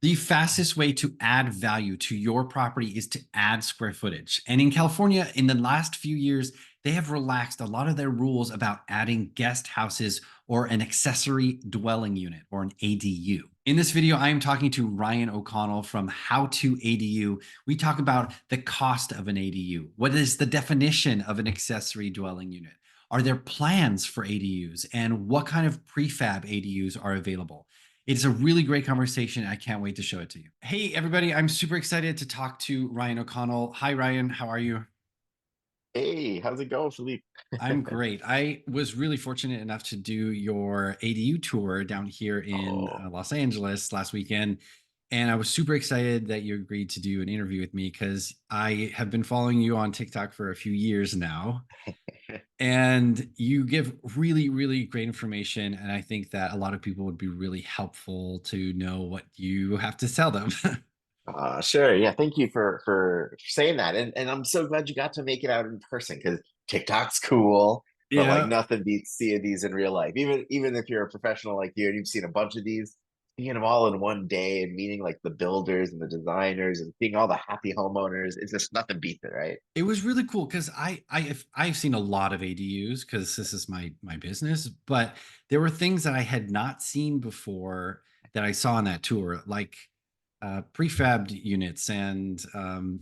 The fastest way to add value to your property is to add square footage. And in California, in the last few years, they have relaxed a lot of their rules about adding guest houses or an accessory dwelling unit or an ADU. In this video, I am talking to Ryan O'Connell from How to ADU. We talk about the cost of an ADU. What is the definition of an accessory dwelling unit? Are there plans for ADUs? And what kind of prefab ADUs are available? It's a really great conversation. I can't wait to show it to you. Hey, everybody. I'm super excited to talk to Ryan O'Connell. Hi, Ryan. How are you? Hey, how's it going, Felipe? I'm great. I was really fortunate enough to do your ADU tour down here in Oh, Los Angeles last weekend. And I was super excited that you agreed to do an interview with me because I have been following you on TikTok for a few years now. And you give really, really great information. And I think that a lot of people would be really helpful to know what you have to tell them. sure. Yeah, thank you for saying that, and I'm so glad you got to make it out in person because TikTok's cool, but like Yeah. nothing beats seeing these in real life. Even if you're a professional like you and you've seen a bunch of these, seeing them all in one day and meeting like the builders and the designers and seeing all the happy homeowners, it's just nothing beats it, right? It was really cool because I've seen a lot of ADUs because this is my business, but there were things that I had not seen before that I saw on that tour, like prefabbed units and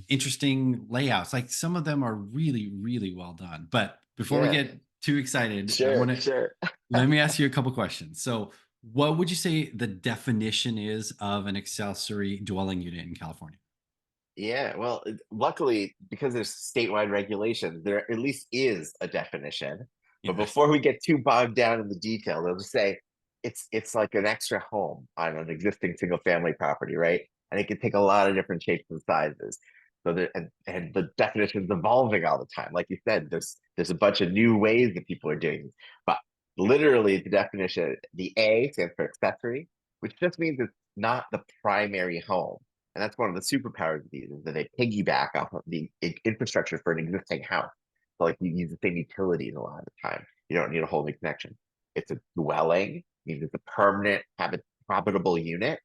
interesting layouts. Like some of them are really, really well done. But before we Yeah, get too excited, I sure, want to sure. let me ask you a couple questions. So, what would you say the definition is of an accessory dwelling unit in California? Yeah, well, luckily, because there's statewide regulations, there at least is a definition. But Yeah. before we get too bogged down in the details, I'll just say it's like an extra home on an existing single family property, right? And it can take a lot of different shapes and sizes. So there, and the definition's evolving all the time. Like you said, there's a bunch of new ways that people are doing this. But literally the definition, the A stands for accessory, which just means it's not the primary home, and that's one of the superpowers of these is that they piggyback off of the infrastructure for an existing house. So like you use the same utilities a lot of the time. You don't need a whole new connection. It's a dwelling, means it's a permanent habitable unit.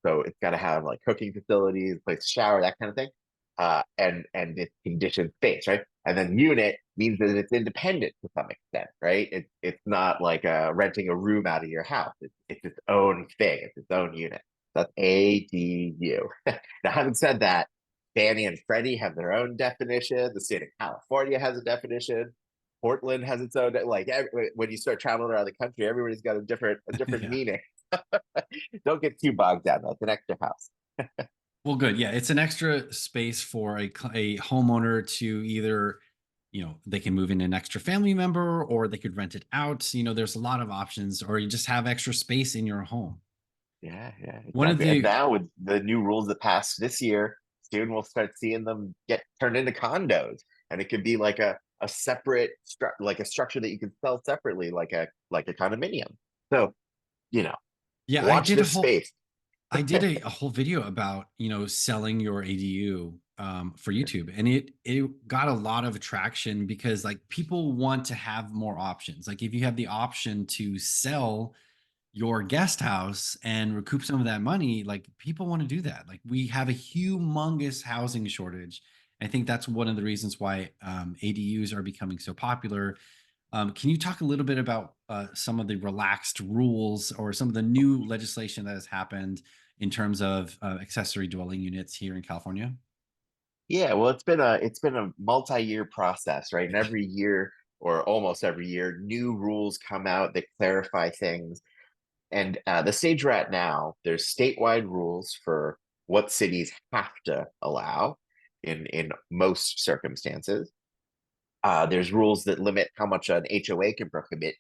So it's got to have like cooking facilities, place to shower, that kind of thing. And it's conditioned space, right? And then unit means that it's independent to some extent, right? It's not like renting a room out of your house. It's its own thing. It's its own unit. That's ADU. Now, having said that, Fannie and Freddie have their own definition. The state of California has a definition. Portland has its own. Like when you start traveling around the country, everybody's got a different Yeah. meaning. Don't get too bogged down. That's an extra house. Well, good. Yeah, it's an extra space for a homeowner to either, they can move in an extra family member or they could rent it out. There's a lot of options, or you just have extra space in your home. Yeah, yeah, One of exactly. And the now with the new rules that passed this year, soon we'll start seeing them get turned into condos, and it could be like a separate like a structure that you can sell separately, like a condominium. So you know, Yeah, watch this space. I did a whole video about, selling your ADU for YouTube, and it got a lot of attraction because like people want to have more options. Like if you have the option to sell your guest house and recoup some of that money, like people want to do that. Like we have a humongous housing shortage. I think that's one of the reasons why ADUs are becoming so popular. Can you talk a little bit about some of the relaxed rules or some of the new legislation that has happened in terms of accessory dwelling units here in California? Yeah, well, it's been a multi-year process, right? And Yeah. every year or almost every year, new rules come out that clarify things. And the stage we're at now, there's statewide rules for what cities have to allow in most circumstances. There's rules that limit how much an HOA can prohibit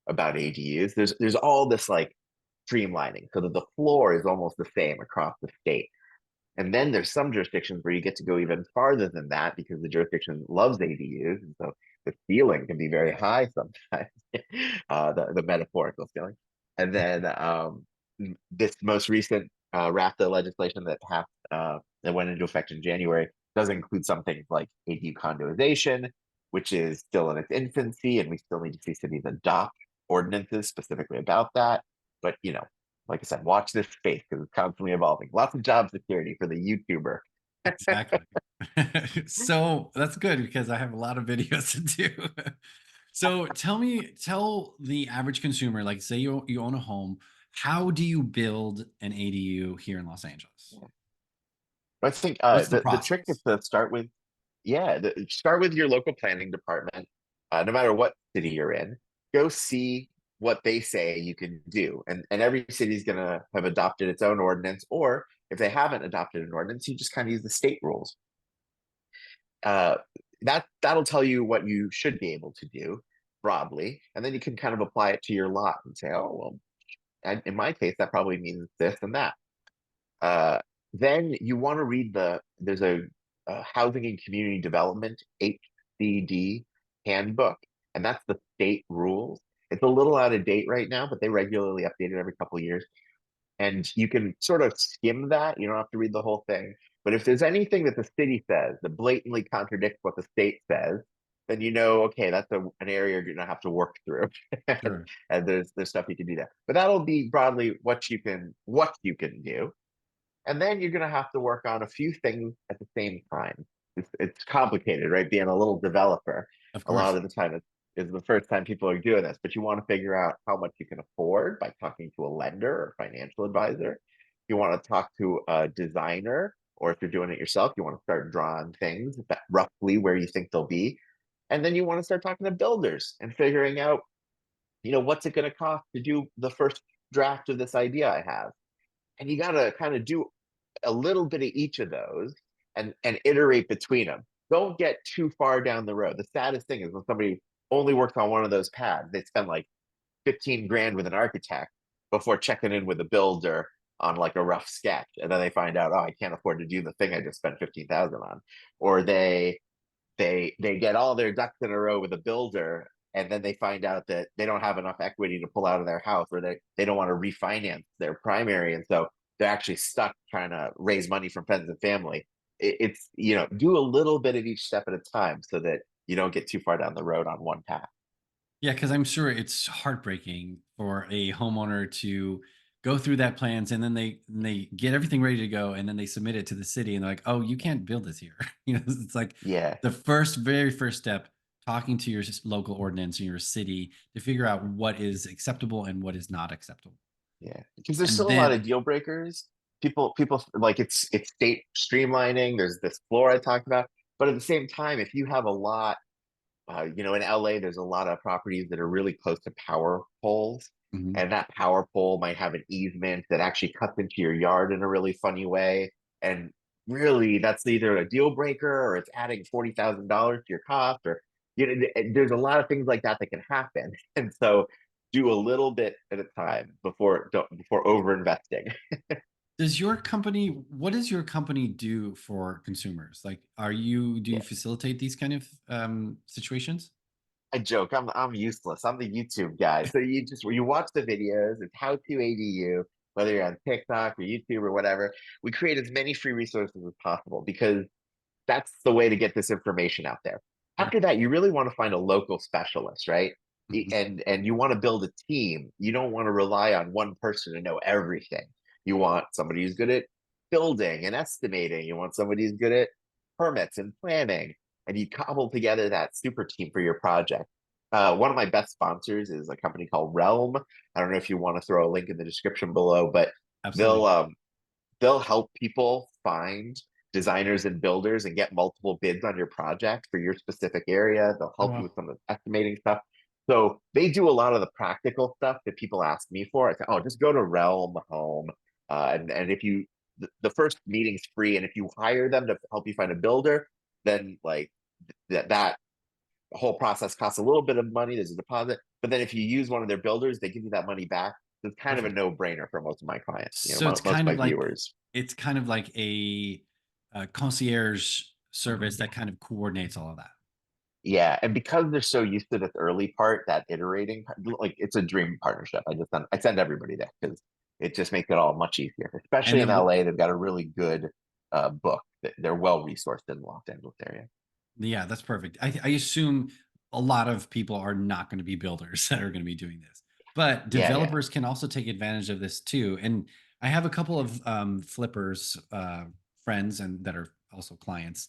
about ADUs. There's all this like streamlining so that the floor is almost the same across the state. And then there's some jurisdictions where you get to go even farther than that because the jurisdiction loves ADUs, and so the ceiling can be very high sometimes, the metaphorical ceiling. And then this most recent RAFTA legislation that went into effect in January does include some things like ADU condoization, which is still in its infancy, and we still need to see cities adopt ordinances specifically about that. But like I said, watch this space because it's constantly evolving. Lots of job security for the YouTuber. Exactly. So that's good because I have a lot of videos to do. So tell the average consumer, like say you own a home, how do you build an ADU here in Los Angeles? I think What's the the trick is process? to start with, yeah, start with your local planning department. No matter what city you're in, go see what they say you can do. And every city is going to have adopted its own ordinance, or if they haven't adopted an ordinance, you just kind of use the state rules. Uh, that'll tell you what you should be able to do broadly, and then you can kind of apply it to your lot and say, oh, well, in my case, that probably means this and that. Uh, then you want to read there's a Housing and Community Development HCD handbook, and that's the state rules. It's a little out of date right now, but they regularly update it every couple of years. And you can sort of skim that. You don't have to read the whole thing. But if there's anything that the city says that blatantly contradicts what the state says, then you know, okay, that's an area you're gonna have to work through. Sure. And there's stuff you can do there. But that'll be broadly what you can do. And then you're going to have to work on a few things at the same time. It's complicated, right? Being a little developer, Of a lot course. of the time is the first time people are doing this, but you want to figure out how much you can afford by talking to a lender or financial advisor. You want to talk to a designer, or if you're doing it yourself, you want to start drawing things roughly where you think they'll be. And then you want to start talking to builders and figuring out, what's it going to cost to do the first draft of this idea I have. And you got to kind of do a little bit of each of those and iterate between them. Don't get too far down the road. The saddest thing is when somebody only works on one of those pads, they spend like 15 grand with an architect before checking in with a builder on like a rough sketch. And then they find out, oh, I can't afford to do the thing I just spent 15,000 on. Or they get all their ducks in a row with a builder, and then they find out that they don't have enough equity to pull out of their house, or they don't want to refinance their primary, and so they're actually stuck trying to raise money from friends and family. It's do a little bit of each step at a time so that you don't get too far down the road on one path. Yeah, because I'm sure it's heartbreaking for a homeowner to go through that plans and then they get everything ready to go and then they submit it to the city and they're like, oh, you can't build this here. It's like Yeah, the very first step, talking to your local ordinance in your city to figure out what is acceptable and what is not acceptable. yeah, because there's And still a lot of then deal breakers. People like it's state streamlining. There's this floor I talked about, but at the same time, if you have a lot in LA, there's a lot of properties that are really close to power poles, Mhm. and that power pole might have an easement that actually cuts into your yard in a really funny way. And really, that's either a deal breaker or it's adding $40,000 to your cost, or there's a lot of things like that that can happen. And so, do a little bit at a time before over investing. what does your company do for consumers? Like, do you facilitate these kind of situations? I joke. I'm useless. I'm the YouTube guy. So you watch the videos. It's how to ADU, whether you're on TikTok or YouTube or whatever. We create as many free resources as possible because that's the way to get this information out there. Sure. After that, you really want to find a local specialist, right? Mhm. And you want to build a team. You don't want to rely on one person to know everything. You want somebody who's good at building and estimating. You want somebody who's good at permits and planning, and you cobble together that super team for your project. One of my best sponsors is a company called Realm. I don't know if you want to throw a link in the description below, but they'll Absolutely. um, they'll help people find designers and builders and get multiple bids on your project for your specific area. They'll Oh, help you wow. with some of the estimating stuff. So they do a lot of the practical stuff that people ask me for. I say, oh, just go to Realm Home. And if the first meeting's free, and if you hire them to help you find a builder, then like that whole process costs a little bit of money. There's a deposit, but then if you use one of their builders, they give you that money back. So it's kind of a Perfect. no-brainer for most of my clients. So Most of my viewers. it's kind of like a concierge service Yeah. that kind of coordinates all of that. Yeah, and because they're so used to this early part, that iterating, like it's a dream partnership. I send everybody there because it just makes it all much easier. And Especially in then LA, they've got a really good book. They're well resourced in the Los Angeles area. yeah, that's perfect. I assume a lot of people are not going to be builders that are going to be doing this. But Yeah, yeah. developers can also take advantage of this too. And I have a couple of flippers friends and that are also clients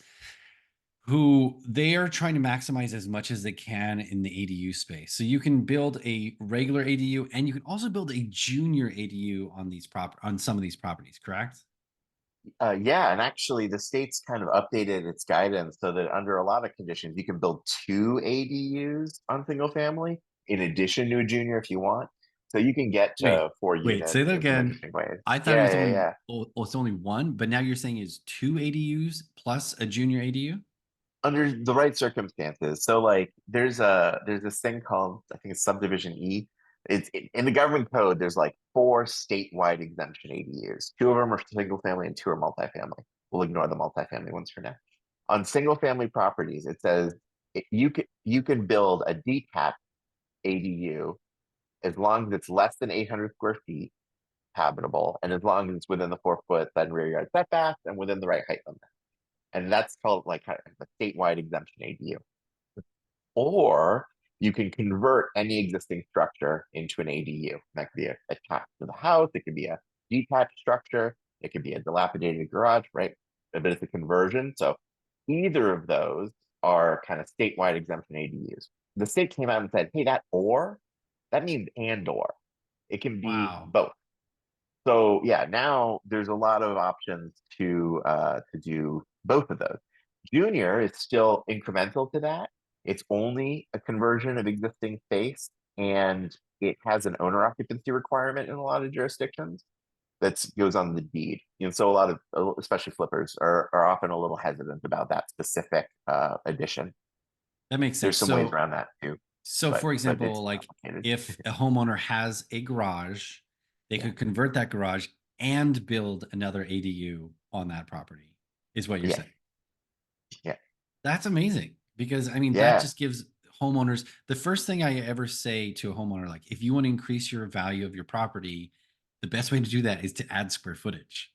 who they are trying to maximize as much as they can in the ADU space. So you can build a regular ADU and you can also build a junior ADU on on some of these properties, correct? Yeah, and actually the state's kind of updated its guidance so that under a lot of conditions, you can build two ADUs on single family in addition to a junior if you want. So you can get Wait, to four wait, say units that in some again. interesting ways. I thought it Yeah, was yeah, only yeah. it's only one, but now you're saying is two ADUs plus a junior ADU? Under the right circumstances. So like there's this thing called, I think it's subdivision E. In the government code, there's like four statewide exemption ADUs. Two of them are single family and two are multifamily. We'll ignore the multifamily ones for now. On single family properties, it says you can build a detached ADU as long as it's less than 800 square feet habitable, and as long as it's within the 4 foot side and rear yard setbacks and within the right height limit. And that's called like kind of a statewide exemption ADU. Or you can convert any existing structure into an ADU. That could be attached to the house. It could be a detached structure. It could be a dilapidated garage, right? But it's a conversion. So either of those are kind of statewide exemption ADUs. The state came out and said, hey, that means and or. It can be Wow. both. So yeah, now there's a lot of options to do both of those. Junior is still incremental to that. It's only a conversion of existing space, and it has an owner occupancy requirement in a lot of jurisdictions that goes on the deed. So a lot of, especially flippers, are often a little hesitant about that specific addition. That makes There's sense. some ways around that too, So but for it's example, like complicated. if a homeowner has a garage, they Yeah, could convert that garage and build another ADU on that property, is what you're yeah, saying. yeah, That's amazing because I mean that yeah. just gives homeowners the first thing I ever say to a homeowner, like if you want to increase your value of your property, the best way to do that is to add square footage.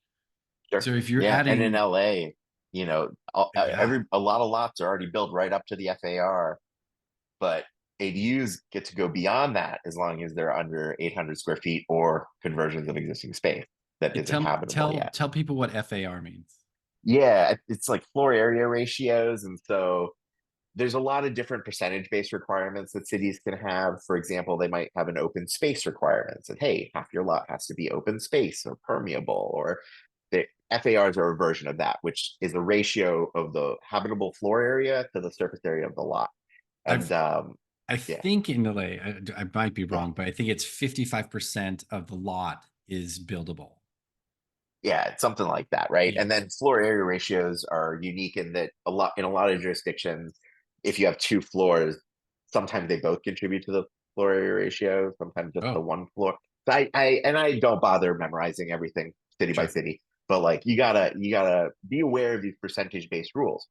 Sure. So if you're Yeah, and in adding, LA, yeah, a lot of lots are already built right up to the FAR, but ADUs get to go beyond that as long as they're under 800 square feet or conversions of existing space that isn't habitable yet. tell people what FAR means. Yeah, it's like floor area ratios, and so there's a lot of different percentage-based requirements that cities can have. For example, they might have an open space requirement that, hey, half your lot has to be open space or permeable, or the FARs are a version of that, which is a ratio of the habitable floor area to the surface area of the lot. And I've I yeah, think in LA, I might be yeah, wrong, but I think it's 55% of the lot is buildable. yeah, it's something like that, right? Yeah. And then floor area ratios are unique in that a lot of jurisdictions, if you have two floors, sometimes they both contribute to the floor area ratio, sometimes just the Oh, one floor. So I don't bother memorizing everything city by sure. city, but like you gotta be aware of these percentage based rules.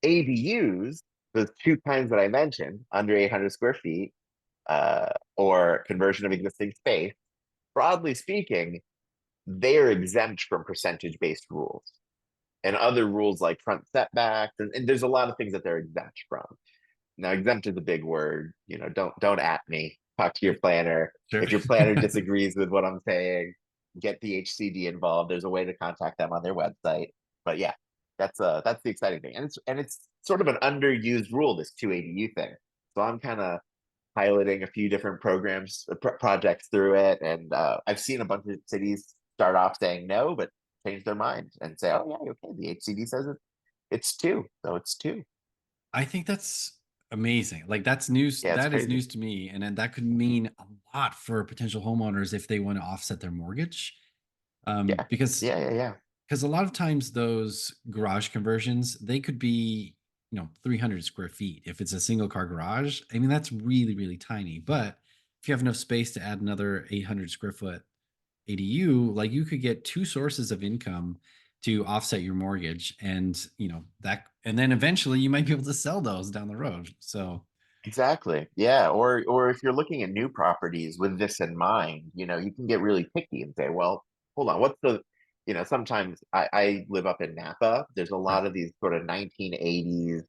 ADUs, the two kinds that I mentioned, under 800 square feet, or conversion of existing space, broadly speaking, they are exempt from percentage based rules and other rules like front setbacks. And there's a lot of things that they're exempt from. Now, exempt is a big word. Don't at me. Talk to your planner. Sure. If your planner disagrees with what I'm saying, get the HCD involved. There's a way to contact them on their website. But yeah, that's the exciting thing. And it's sort of an underused rule, this 280U thing. So I'm kind of piloting a few different programs, projects through it, and I've seen a bunch of cities start off saying no, but change their mind and say, "Oh yeah, okay, the HCD says it's two, so it's two." I think that's amazing. Like that's news. Yeah, it's That is crazy. news to me, and then that could mean a lot for potential homeowners if they want to offset their mortgage. Yeah, Because yeah, yeah, yeah. a lot of times those garage conversions they could be 300 square feet if it's a single car garage. I mean that's really tiny, but if you have enough space to add another 800 square foot ADU, like you could get two sources of income to offset your mortgage, and and then eventually you might be able to sell those down the road. So Exactly. Yeah. Or if you're looking at new properties with this in mind, you can get really picky and say, well, hold on, sometimes I live up in Napa. There's a sure. lot of these sort of 1980s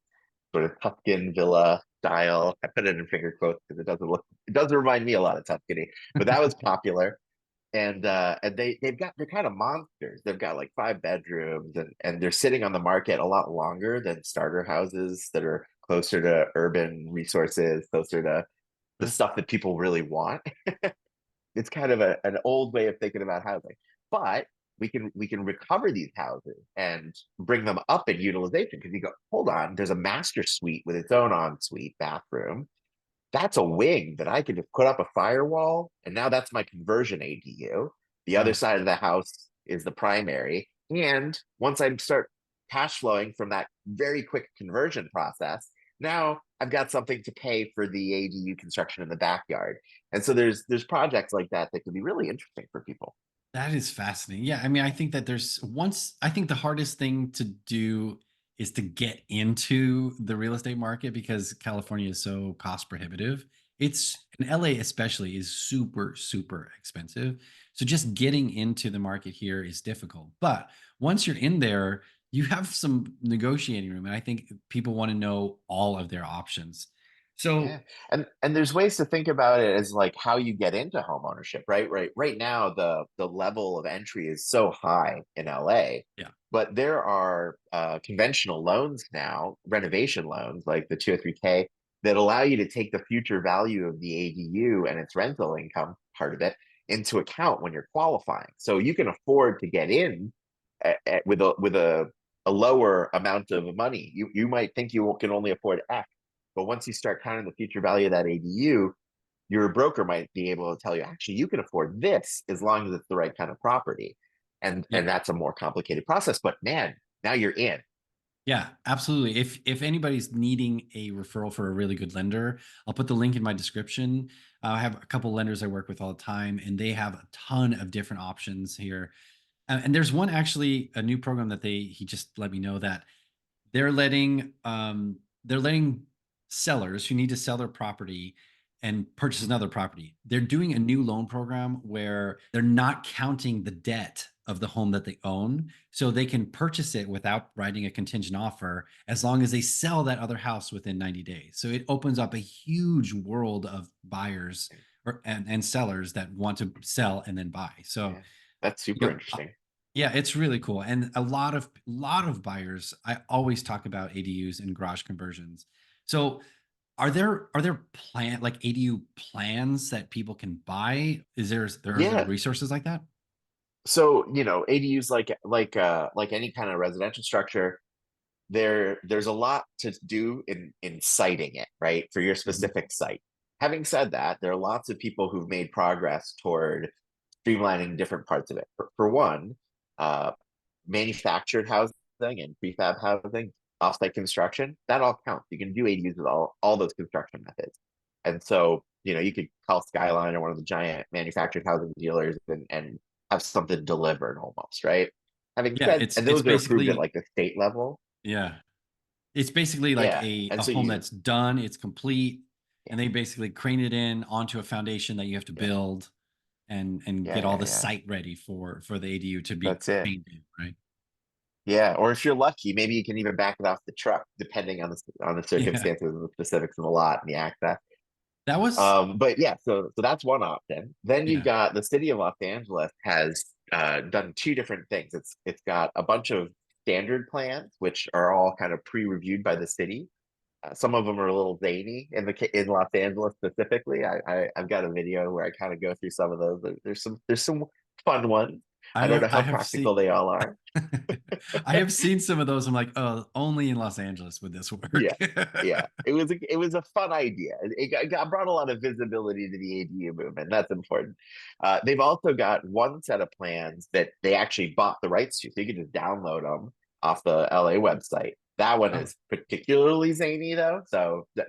sort of Tuscan villa style. I put it in finger quotes because it doesn't remind me a lot of Tuscany, but that was popular. And they're kind of monsters. They've got like 5 bedrooms, and they're sitting on the market a lot longer than starter houses that are closer to urban resources, closer to the Sure. stuff that people really want. It's kind of an old way of thinking about housing, but we can recover these houses and bring them up in utilization, because you go, hold on, there's a master suite with its own ensuite bathroom. That's a wing that I could just put up a firewall, and now that's my conversion ADU. The other Wow. side of the house is the primary. And once I start cash flowing from that very quick conversion process, now I've got something to pay for the ADU construction in the backyard. And so there's projects like that that can be really interesting for people. That is fascinating. Yeah, I mean, I think that I think the hardest thing to do is to get into the real estate market because California is so cost prohibitive. It's in LA especially is super super expensive. So just getting into the market here is difficult. But once you're in there, you have some negotiating room and I think people want to know all of their options. Yeah. So, And there's ways to think about it as like how you get into home ownership, right? Right now the level of entry is so high in LA, yeah. but there are conventional loans now, renovation loans like the 203K, that allow you to take the future value of the ADU and its rental income part of it into account when you're qualifying. So you can afford to get in with a lower amount of money. You might think you can only afford X, but once you start counting the future value of that ADU, your broker might be able to tell you, actually, you can afford this as long as it's the right kind of property. Yeah. And that's a more complicated process. But man, now you're in. Yeah, absolutely. If anybody's needing a referral for a really good lender, I'll put the link in my description. I have a couple lenders I work with all the time, and they have a ton of different options here. And there's one actually a new program that he just let me know that they're letting sellers who need to sell their property and purchase another property. They're doing a new loan program where they're not counting the debt of the home that they own, so they can purchase it without writing a contingent offer as long as they sell that other house within 90 days. So it opens up a huge world of buyers and sellers that want to sell and then buy. So, Yeah, that's you super know, interesting. yeah, it's really cool. And a lot of buyers, I always talk about ADUs and garage conversions. So are there like ADU plans that people can buy? Are there Yeah. resources like that? So, ADUs like any kind of residential structure, there's a lot to do in siting it, right? For your Mhm. specific site. Having said that, there are lots of people who've made progress toward streamlining different parts of it. For one, uh, manufactured housing and prefab housing, offsite construction, that all counts. You can do ADUs with all those construction methods. And so, you could call Skyline or one of the giant manufactured housing dealers and have something delivered almost, right? Having Yeah, said, it's and it's those are approved at basically like the state level. yeah. It's basically like Yeah. a And so home you, that's done, it's complete, yeah, and they basically crane it in onto a foundation that you have to yeah, build and yeah, get all yeah, the yeah. site ready for the ADU to be That's it. craned in, right? Yeah, or if you're lucky, maybe you can even back it off the truck, depending on the Yeah. circumstances and the specifics of the lot and the access. That was But yeah, so that's one option. Then you've yeah. got the city of Los Angeles has done two different things. It's got a bunch of standard plans, which are all kind of pre-reviewed by the city. Some of them are a little zany in Los Angeles specifically. I've got a video where I kind of go through some of those. There's some fun ones. I don't know I how have practical seen they all are. I have seen some of those. I'm like, oh, only in Los Angeles would this work. Yeah, yeah. It was a fun idea. It brought a lot of visibility to the ADU movement. That's important. They've also got one set of plans that they actually bought the rights to, so you can just download them off the LA website. That one Oh, is particularly zany though, so let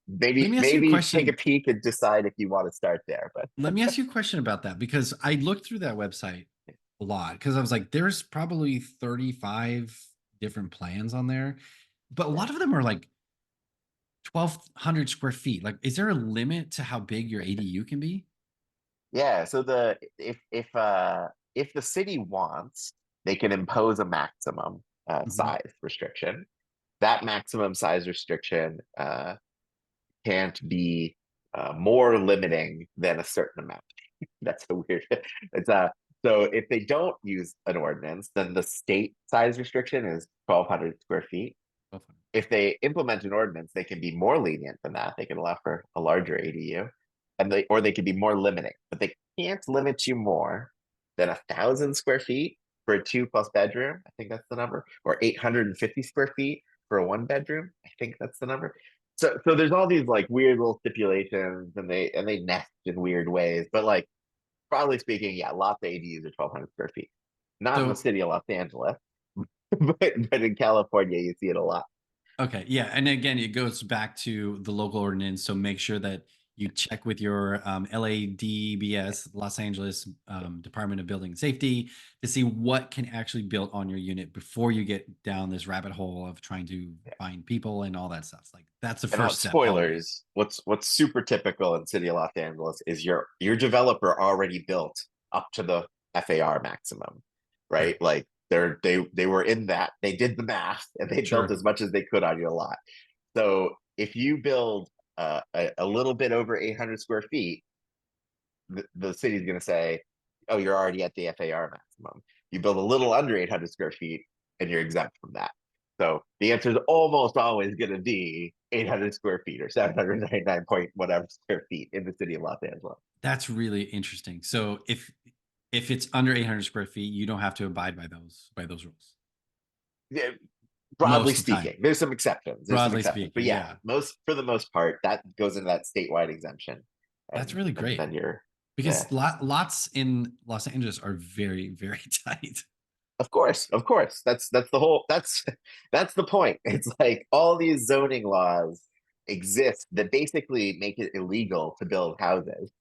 maybe me ask you a maybe take a question. peek and decide if you want to start there. But Let me ask you a question about that because I looked through that website a lot because I was like, there's probably 35 different plans on there, but a yeah, lot of them are like 1,200 square feet. Like, is there a limit to how big your ADU can be? yeah. So if the city wants, they can impose a maximum Mhm. size restriction. that maximum size restriction can't be more limiting than a certain amount. That's a weird. It's so if they don't use an ordinance, then the state size restriction is 1,200 square feet. Go for it. If they implement an ordinance, they can be more lenient than that. They can allow for a larger ADU, and they can be more limiting, but they can't limit you more than 1,000 square feet for a 2+ bedroom. I think that's the number, or 850 square feet for a 1 bedroom. I think that's the number. So there's all these like weird little stipulations, and they nest in weird ways. But like broadly speaking, yeah, lots of ADUs are 1,200 square feet. Not in the So city of Los Angeles, but in California, you see it a lot. okay, yeah, and again, it goes back to the local ordinance. So make sure that you check with your LADBS, Los Angeles Department of Building and Safety, to see what can actually build on your unit before you get down this rabbit hole of trying to find people and all that stuff. Like that's the And not first step always. spoilers. What's super typical in city of Los Angeles is your developer already built up to the FAR maximum, Right. right? Like they were in that, they did the math and they built Sure. as much as they could on your lot. So if you build a little bit over 800 square feet, the city's going to say, "Oh, you're already at the FAR maximum." You build a little under 800 square feet, and you're exempt from that. So the answer is almost always going to be 800 square feet or 799 point whatever square feet in the city of Los Angeles. That's really interesting. So if it's under 800 square feet, you don't have to abide by those rules. Yeah, broadly Most of the time. speaking, there's some exceptions. There's some Broadly exceptions, but speaking, yeah, yeah. most for the most part, that goes into that statewide exemption, That's and really and great then you're yeah. because lots in Los Angeles are very, very tight. Of course. That's the whole that's the point. It's like all these zoning laws exist that basically make it illegal to build houses.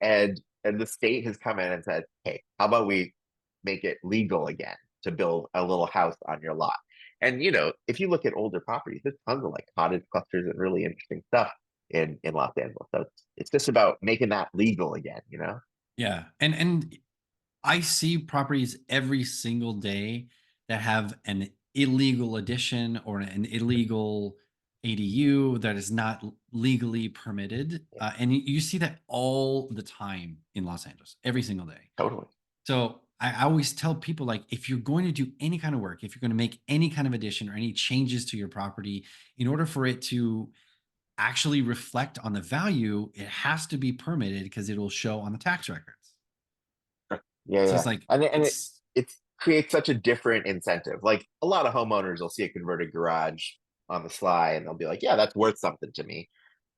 And the state has come in and said, "Hey, how about we make it legal again to build a little house on your lot?" And if you look at older properties, there's tons of like cottage clusters and really interesting stuff in Los Angeles. So it's just about making that legal again. Yeah. And I see properties every single day that have an illegal addition or an illegal ADU that is not legally permitted. And you see that all the time in Los Angeles, every single day. Totally. So I always tell people like if you're going to do any kind of work, if you're going to make any kind of addition or any changes to your property, in order for it to actually reflect on the value, it has to be permitted because it'll show on the tax records. Yeah, So yeah. it's like And it it's it creates such a different incentive. Like a lot of homeowners will see a converted garage on the sly and they'll be like, "Yeah, that's worth something to me."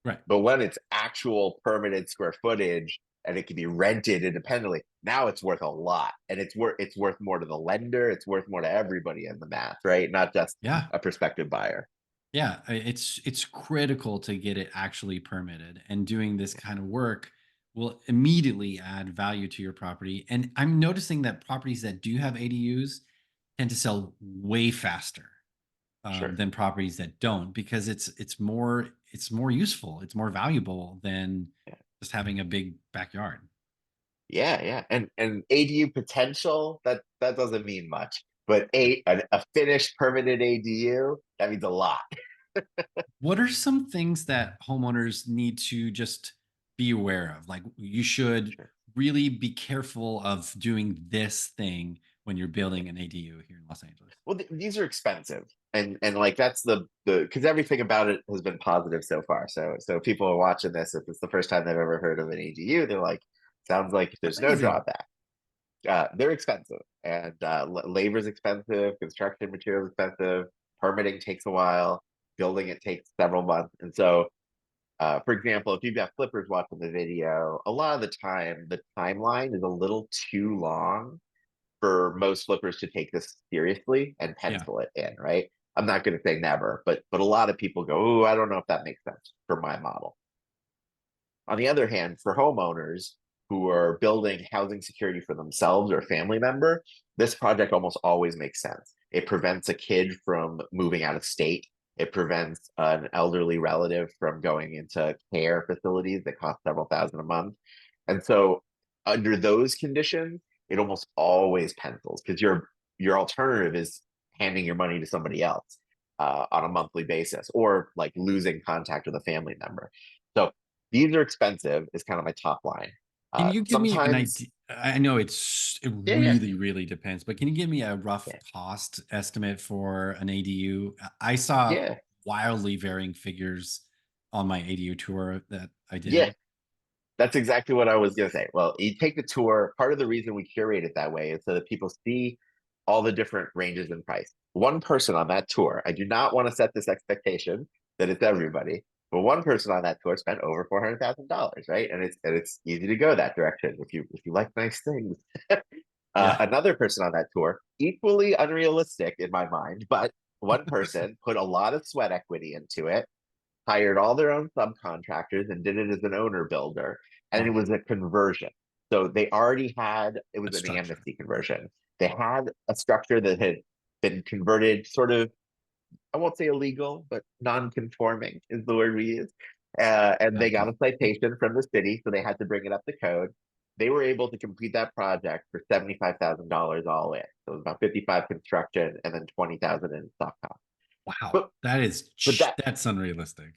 right. But when it's actual permitted square footage and it can be rented independently, now it's worth a lot. And it's worth more to the lender, it's worth more to everybody in the math, right? Not just Yeah. a prospective buyer. Yeah. It's critical to get it actually permitted. And doing this kind of work will immediately add value to your property. And I'm noticing that properties that do have ADUs tend to sell way faster Sure. than properties that don't because it's more useful. It's more valuable than Yeah. just having a big backyard. Yeah, yeah. And ADU potential, that doesn't mean much. But a finished permitted ADU, that means a lot. What are some things that homeowners need to just be aware of? Like you should Sure. really be careful of doing this thing when you're building an ADU here in Los Angeles. Well, these are expensive, and like that's the because everything about it has been positive so far. So people are watching this. If it's the first time they've ever heard of an ADU, they're like, "Sounds like there's no Amazing. drawback." They're expensive, and labor's expensive, construction materials expensive, permitting takes a while, building it takes several months, and so. For example, if you've got flippers watching the video, a lot of the time the timeline is a little too long for most flippers to take this seriously and Yeah. pencil it in, right? I'm not going to say never, but a lot of people go, "Oh, I don't know if that makes sense for my model." On the other hand, for homeowners who are building housing security for themselves or a family member, this project almost always makes sense. It prevents a kid from moving out of state. It prevents an elderly relative from going into care facilities that cost several thousand a month. And so, under those conditions, it almost always pencils because your alternative is handing your money to somebody else. on a monthly basis, or like losing contact with a family member. So these are expensive is kind of my top line. Can you give me an Sometimes, idea? I know it yeah, yeah, really depends, but can you give me a rough yeah, cost estimate for an ADU? I saw yeah, wildly varying figures on my ADU tour that I yeah. did. That's exactly what I was going to say. Well, you take the tour. Part of the reason we curate it that way is so that people see all the different ranges in price. One person on that tour, I do not want to set this expectation that it's everybody, but one person on that tour spent over $400,000, right? And it's easy to go that direction if you like nice things. Yeah. Another person on that tour, equally unrealistic in my mind, but one person put a lot of sweat equity into it, hired all their own subcontractors and did it as an owner builder. And it Wow. was a conversion. So they already had, it was That an structure. amnesty conversion. They had a structure that had been converted sort of, I won't say illegal, but non-conforming is the word we use. And they got Gotcha. a citation from the city, so they had to bring it up the code. They were able to complete that project for $75,000 all in. So it was about 55 construction and then 20,000 in stock cost. Wow. But That is, but that that's unrealistic.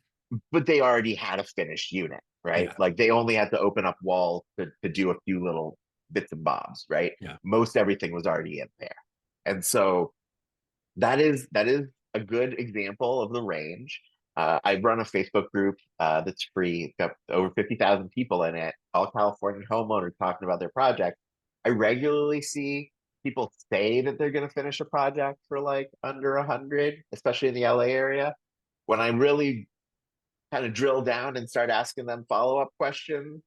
but they already had a finished unit, right? Yeah. Like they only had to open up walls to do a few little bits and bobs, right? Yeah. Most everything was already in there. And so that is a good example of the range. I run a Facebook group that's free. It's got over 50,000 people in it, all California homeowners talking about their project. I regularly see people say that they're going to finish a project for like under 100, especially in the LA area. When I really kind of drill down and start asking them follow-up questions,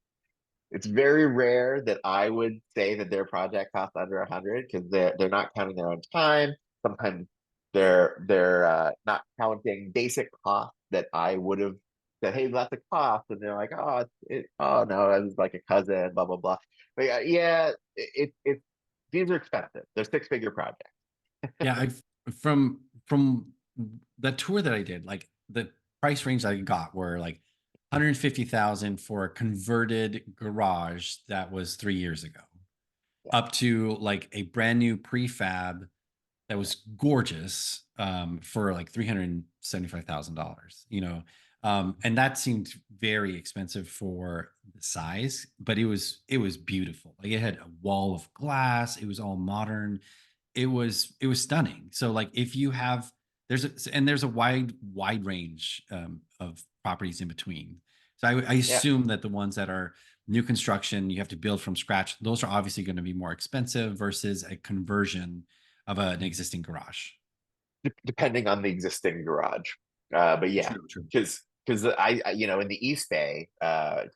it's very rare that I would say that their project costs under 100 because they're not counting their own time. Sometimes they're not counting basic costs that I would have said, hey, that's a cost, and they're like, oh, oh no, that was like a cousin, blah blah blah. But yeah, these are expensive. They're six-figure projects. Yeah. From that tour that I did, like the price range I got were like 150,000 for a converted garage that was 3 years ago, Yeah, up to like a brand new prefab that was gorgeous, for like $375,000, and that seemed very expensive for the size, but it was beautiful. Like it had a wall of glass, it was all modern, it was stunning. So like if you have there's a wide range, of properties in between. So I yeah. assume that the ones that are new construction, you have to build from scratch, those are obviously going to be more expensive versus a conversion of an existing garage. Depending on the existing garage. But yeah, True, true. because in the East Bay,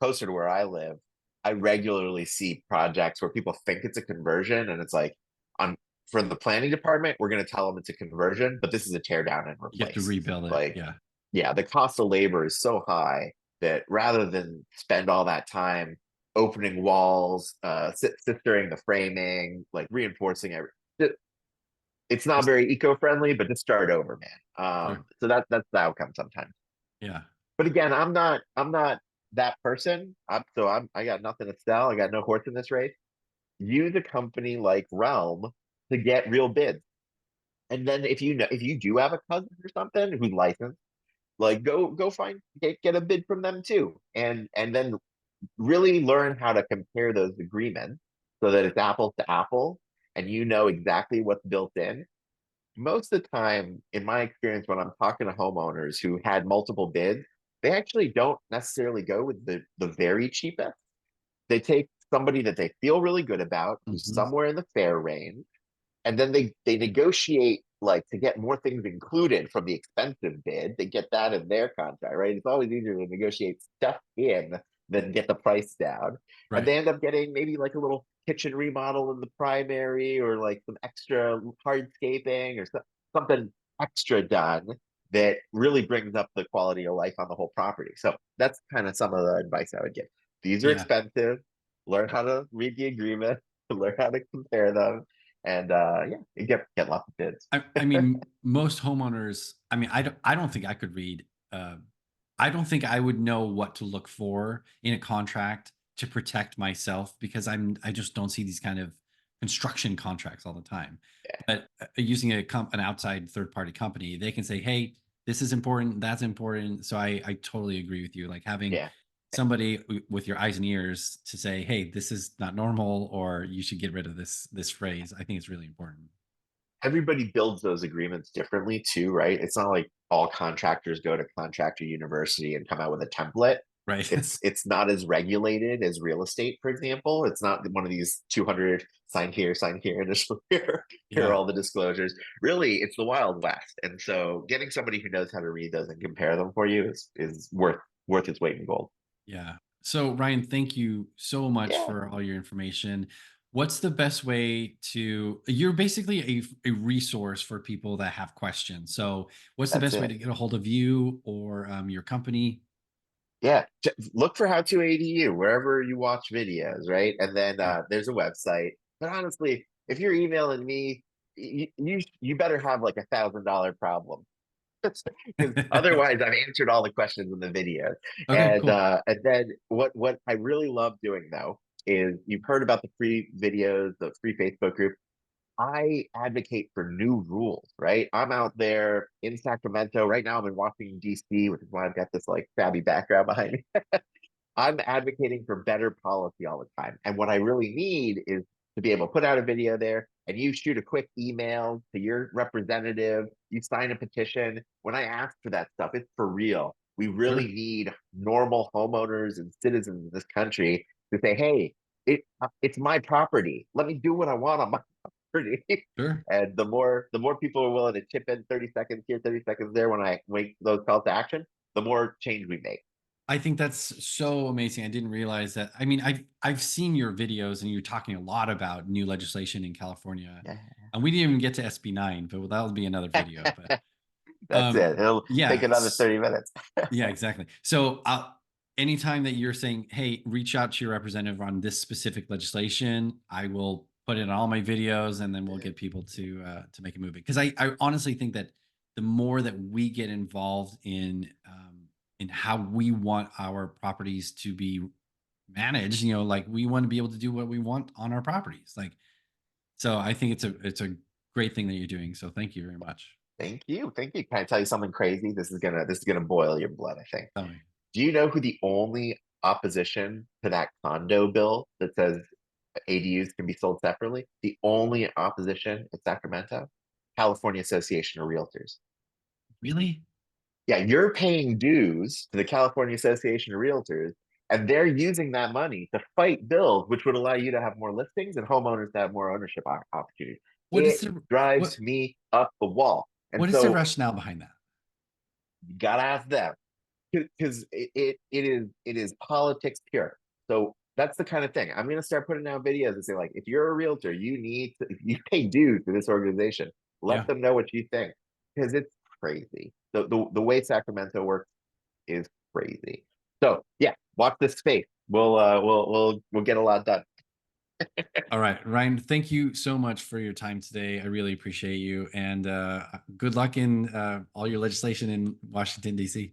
closer to where I live, I regularly see projects where people think it's a conversion, and it's like on from the planning department, we're going to tell them it's a conversion, but this is a tear down and You have to replace. rebuild it. Like, Yeah. yeah, the cost of labor is so high that rather than spend all that time opening walls, sistering the framing, like reinforcing it's not Just- very eco-friendly, but just start over, man. Sure. So that's the outcome sometimes. Yeah. But again, I'm not that person. I got nothing to sell. I got no horse in this race. Use a company like Realm to get real bids. And then if you do have a cousin or something who's licensed, like go find get a bid from them too. And then really learn how to compare those agreements so that it's apples to apples and you know exactly what's built in. Most of the time, in my experience, when I'm talking to homeowners who had multiple bids, they actually don't necessarily go with the very cheapest. They take somebody that they feel really good about, who's Mhm. somewhere in the fair range, and then they negotiate like to get more things included from the expensive bid. They get that in their contract, right? It's always easier to negotiate stuff in than get the price down. And Right. they end up getting maybe like a little kitchen remodel in the primary, or like some extra hardscaping, or something extra done that really brings up the quality of life on the whole property. So that's kind of some of the advice I would give. These are Yeah. expensive. Learn how to read the agreement, learn how to compare them, and yeah, you get lots of bids. I mean, most homeowners, I mean, I don't think I could read, I don't think I would know what to look for in a contract to protect myself because I just don't see these kind of construction contracts all the time. But using an outside third party company, they can say, "Hey, this is important, that's important." So I totally agree with you. Like having Yeah. somebody with your eyes and ears to say, "Hey, this is not normal," or "You should get rid of this phrase." I think it's really important. Everybody builds those agreements differently too, right? It's not like all contractors go to contractor university and come out with a template. Right. It's not as regulated as real estate, for example. It's not one of these 200 sign here, initial here, here are Yeah. all the disclosures. Really, it's the Wild West. And so getting somebody who knows how to read those and compare them for you is worth its weight in gold. Yeah. So, Ryan, thank you so much Yeah, for all your information. What's the best way to, you're basically a resource for people that have questions. So, what's the that's best way it. to get a hold of you or your company? Yeah, look for How to ADU wherever you watch videos, right? And then Okay. there's a website. But honestly, if you're emailing me, you better have like $1,000 problem because otherwise I've answered all the questions in the video. Okay, cool. And then what I really love doing though is you've heard about the free videos, the free Facebook group. I advocate for new rules, right? I'm out there in Sacramento right now. I'm in Washington D.C., which is why I've got this like fabby background behind me. I'm advocating for better policy all the time. And what I really need is to be able to put out a video there and you shoot a quick email to your representative, you sign a petition. When I ask for that stuff, it's for real. We really Sure. need normal homeowners and citizens in this country to say, hey, it's my property. Let me do what I want on my property. Sure. And the more people are willing to chip in 30 seconds here, 30 seconds there when I make those calls to action, the more change we make. I think that's so amazing. I didn't realize that. I mean, I've seen your videos and you're talking a lot about new legislation in California. Yeah. And we didn't even get to SB9, but that'll be another video. But That's it. It'll take yeah. another 30 minutes. Yeah, exactly. So, anytime that you're saying, "Hey, reach out to your representative on this specific legislation," I will put it in all my videos, and then we'll get people to make a movie. Because I honestly think that the more that we get involved in how we want our properties to be managed, like we want to be able to do what we want on our properties. Like, so I think it's a great thing that you're doing. So, thank you very much. Thank you. Thank you. Can I tell you something crazy? This is gonna boil your blood, I think. Tell me. Do you know who the only opposition to that condo bill that says ADUs can be sold separately? The only opposition in Sacramento? California Association of Realtors. Really? Yeah, you're paying dues to the California Association of Realtors, and they're using that money to fight bills, which would allow you to have more listings and homeowners to have more ownership opportunities. What is It the drives what me up the wall. And what is the so rationale behind that? you gotta ask them because it is politics pure. So that's the kind of thing. I'm gonna start putting out videos and say, like, if you're a realtor, if you pay dues to this organization, let Yeah. them know what you think. Because it's crazy. The way Sacramento works is crazy. So yeah, watch this space. We'll get a lot done. All right, Ryan, thank you so much for your time today. I really appreciate you. And good luck in all your legislation in Washington, D.C.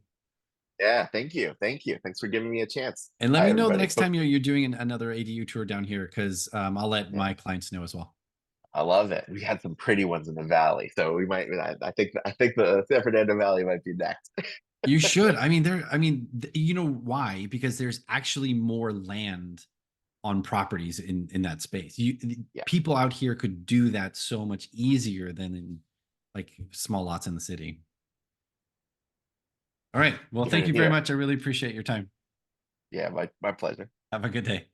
Yeah, thank you. Thank you. Thanks for giving me a chance. And let Hi, me know the everybody. next time you're doing another ADU tour down here because I'll let Yeah, my clients know as well. I love it. We had some pretty ones in the valley, so we might. I think the San Fernando Valley might be next. You should. You know why? Because there's actually more land on properties in that space. Yeah, People out here could do that so much easier than in like small lots in the city. All right. Well, here thank to you very here. much. I really appreciate your time. Yeah, my pleasure. Have a good day.